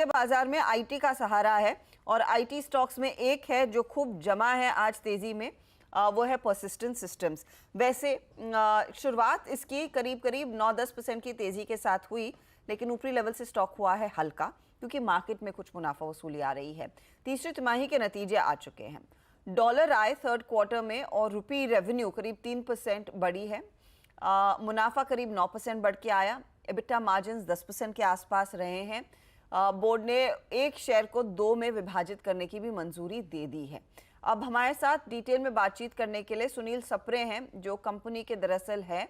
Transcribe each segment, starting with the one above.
गिरते बाजार में आईटी का सहारा है और आईटी स्टॉक्स में एक है जो खूब जमा है आज तेजी में, वो है परसिस्टेंट सिस्टम्स। वैसे शुरुआत इसकी करीब करीब 9-10% की तेजी के साथ हुई, लेकिन ऊपरी लेवल से स्टॉक हुआ है हल्का, क्योंकि मार्केट में कुछ मुनाफा वसूली आ रही है। तीसरी तिमाही के नतीजे आ चुके हैं। डॉलर आए थर्ड क्वार्टर में और रुपी रेवेन्यू करीब 3% बढ़ी है। मुनाफा करीब 9% बढ़ के आया। एबिटा मार्जिन 10% के आसपास रहे हैं। बोर्ड ने एक शेयर को 2 में विभाजित करने की भी मंजूरी दे दी है। अब हमारे साथ डिटेल में बातचीत करने के लिए सुनील सप्रे हैं, जो कंपनी के दरअसल है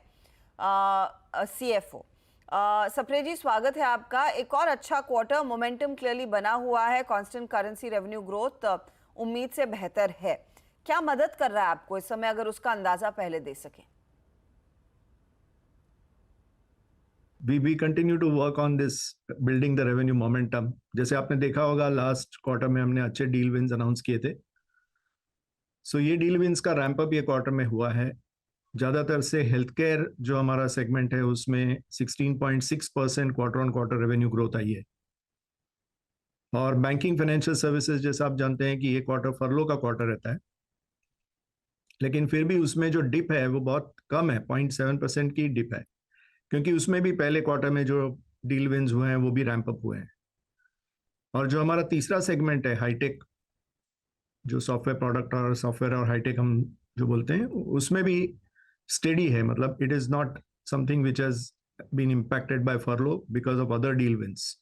CFO। सप्रे जी, स्वागत है आपका। एक और अच्छा क्वार्टर, मोमेंटम क्लियरली बना हुआ है, कांस्टेंट करेंसी रेवेन्यू ग्रोथ उम्मीद से बेहतर है। क्या मदद कर रहा है आपको इस समय, अगर उसका अंदाजा पहले दे सके? We continue to work on this building the revenue momentum. जैसे आपने देखा होगा लास्ट क्वार्टर में हमने अच्छे डील विंस अनाउंस किए थे। सो ये डील विंस का रैंप अप ये क्वार्टर में हुआ है। ज़्यादातर से हेल्थ केयर जो हमारा सेगमेंट है उसमें 16.6% quarter on quarter revenue growth आई है। और बैंकिंग फाइनेंशियल सर्विसेज, जैसा आप जानते हैं कि ये क्वार्टर फरलो का क्वार्टर रहता है, लेकिन फिर भी उसमें जो डिप है वो बहुत कम है, 0.7% की डिप है, क्योंकि उसमें भी पहले क्वार्टर में जो डील विंस हुए हैं वो भी रैंप अप हुए हैं। और जो हमारा तीसरा सेगमेंट है हाईटेक, जो सॉफ्टवेयर प्रोडक्ट और सॉफ्टवेयर और हाईटेक हम जो बोलते हैं, उसमें भी स्टेडी है। मतलब it is not something which has been impacted by furlough because of other deal wins.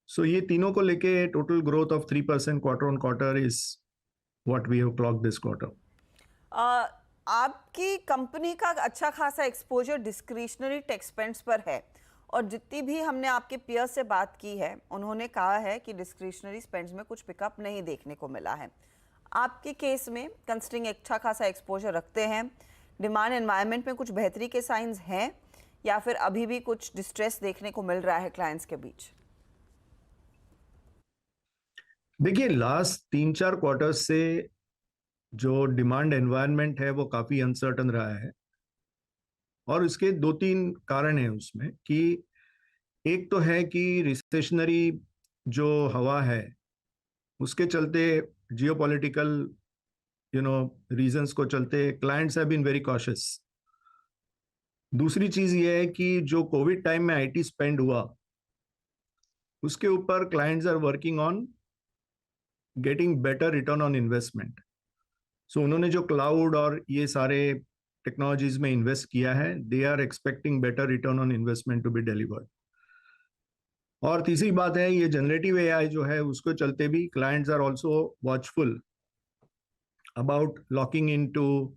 So ये तीनों को लेके total growth of 3% quarter on quarter is what we have clocked this quarter. आपकी कंपनी का अच्छा खासा एक्सपोजर डिस्क्रिशनरी टेक स्पेंड्स पर है, और जितनी भी हमने आपके पीयर से बात की है उन्होंने कहा है कि डिस्क्रिशनरी स्पेंड्स में कुछ पिकअप नहीं देखने को मिला है। आपके केस में कंसिडरिंग अच्छा खासा एक्सपोजर रखते हैं, डिमांड एनवायरनमेंट में कुछ बेहतरी के साइंस हैं या फिर अभी भी कुछ डिस्ट्रेस देखने को मिल रहा है क्लाइंट्स के बीच? देखिए, लास्ट 3-4 क्वार्टर से जो डिमांड एनवायरनमेंट है वो काफी अनसर्टन रहा है, और इसके 2-3 कारण हैं उसमें। कि एक तो है कि रिसेशनरी जो हवा है उसके चलते, जियोपॉलिटिकल रीजंस को चलते, clients have been very cautious. दूसरी चीज ये है कि जो कोविड टाइम में आईटी स्पेंड हुआ उसके ऊपर clients are working on getting better return on investment. So उन्होंने जो क्लाउड और ये सारे टेक्नोलॉजीज में इन्वेस्ट किया है, they are expecting better return on investment to be delivered. और तीसरी बात है, ये जनरेटिव एआई जो है उसको चलते भी clients are also watchful about locking into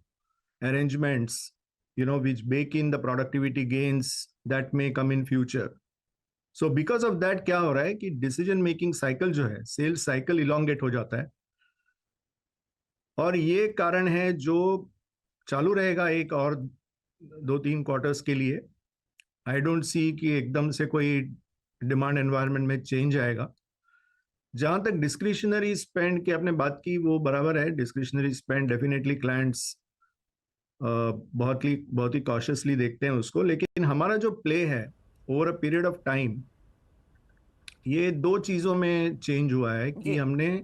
arrangements which bake in the productivity gains that may come in future. So because of that क्या हो रहा है कि डिसीजन मेकिंग साइकिल जो है, सेल्स साइकिल इलोंगेट हो जाता है, और ये कारण है जो चालू रहेगा एक और 2-3 क्वार्टर्स के लिए। आई डोंट सी कि एकदम से कोई डिमांड एनवायरनमेंट में चेंज आएगा। जहां तक डिस्क्रिशनरी स्पेंड की आपने बात की, वो बराबर है। डिस्क्रिशनरी स्पेंड डेफिनेटली क्लाइंट्स बहुत ही कॉशियसली देखते हैं उसको, लेकिन हमारा जो प्ले है over a period of time, ये 2 चीजों में चेंज हुआ है कि हमने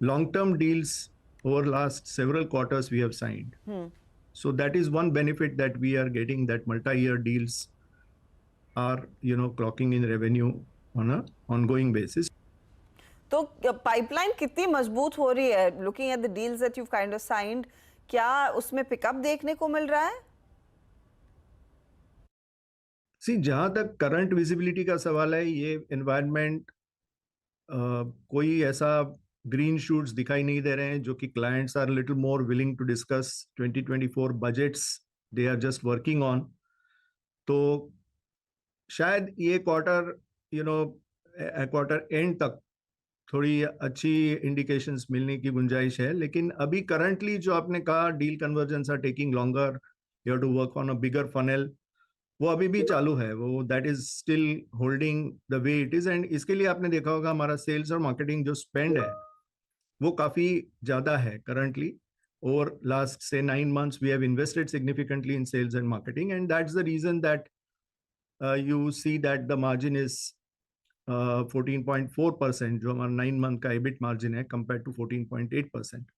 long term deals over last several quarters we have signed. So that is one benefit that we are getting, that multi year deals are clocking in revenue on a ongoing basis. तो pipeline कितनी मजबूत हो रही है? Looking at the deals that you kind of signed, क्या उसमें pickup देखने को मिल रहा है? जहां तक करंट विजिबिलिटी का सवाल है, ये एनवायरनमेंट कोई ऐसा ग्रीन शूट्स दिखाई नहीं दे रहे हैं जो कि clients are little more willing to discuss 2024 budgets they are just working on. तो शायद ये क्वार्टर एंड तक थोड़ी अच्छी इंडिकेशंस मिलने की गुंजाइश है, लेकिन अभी करंटली जो आपने कहा deal conversions are taking longer, you have to work on a bigger funnel, वो अभी भी चालू है, वो that is still holding the way it is. And इसके लिए आपने देखा होगा हमारा सेल्स और मार्केटिंग जो स्पेंड है वो काफी ज्यादा है करंटली। ओवर लास्ट से 9 months we have invested significantly in sales and marketing, and that's the reason that you see that the margin is 14.4% जो हमारा 9 month का EBIT margin है compared to 14.8%.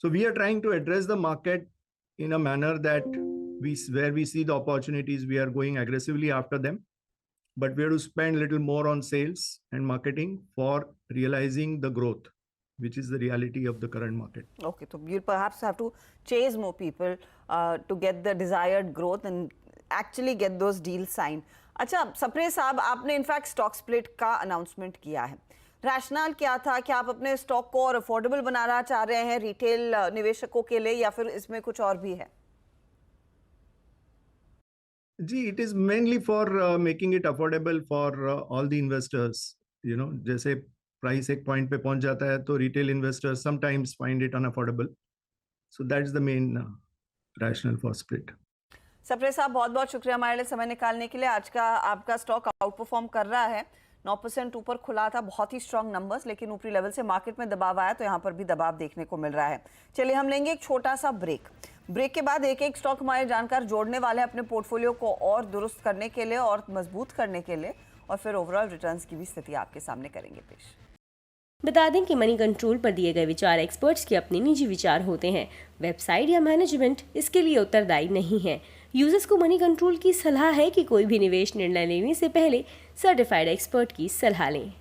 So we are trying to address the market in a manner that where we see the opportunities, we are going aggressively after them, but we have to spend a little more on sales and marketing for realizing the growth, which is the reality of the current market. Okay, so you'll perhaps have to chase more people to get the desired growth and actually get those deals signed. अच्छा सप्रे साहब, आपने in fact stock split का announcement किया है. Rational क्या था? क्या आप अपने स्टॉक को और अफोर्डेबल बनाना चाह रहे हैं रिटेल निवेशकों के लिए, या फिर इसमें कुछ और भी है? जी, it is mainly for making it affordable for all the investors. You know, जैसे प्राइस एक पॉइंट पे पहुंच जाता है तो retail investors sometimes find it unaffordable. So that is the main rational for split. Sapre साहब, बहुत बहुत शुक्रिया हमारे लिए समय निकालने के लिए. आज का आपका स्टॉक आउट परफॉर्म कर रहा है, 9% ऊपर खुला था. बहुत ही स्ट्रांग नंबर्स, लेकिन ऊपरी लेवल से मार्केट में दबाव आया तो यहाँ पर भी दबाव देखने को मिल रहा है. चलिए हम लेंगे एक छोटा सा ब्रेक. ब्रेक के बाद एक एक स्टॉक हमारे जानकार जोड़ने वाले हैं अपने पोर्टफोलियो को और दुरुस्त करने के लिए और मजबूत करने के लिए, और फिर ओवरऑल रिटर्न्स की भी स्थिति आपके सामने करेंगे पेश. बता दें कि मनी कंट्रोल पर दिए गए विचार एक्सपर्ट्स के अपने निजी विचार होते हैं. वेबसाइट या मैनेजमेंट इसके लिए उत्तरदायी नहीं है. यूजर्स को मनी कंट्रोल की सलाह है कि कोई भी निवेश निर्णय लेने से पहले सर्टिफाइड एक्सपर्ट की सलाह लें.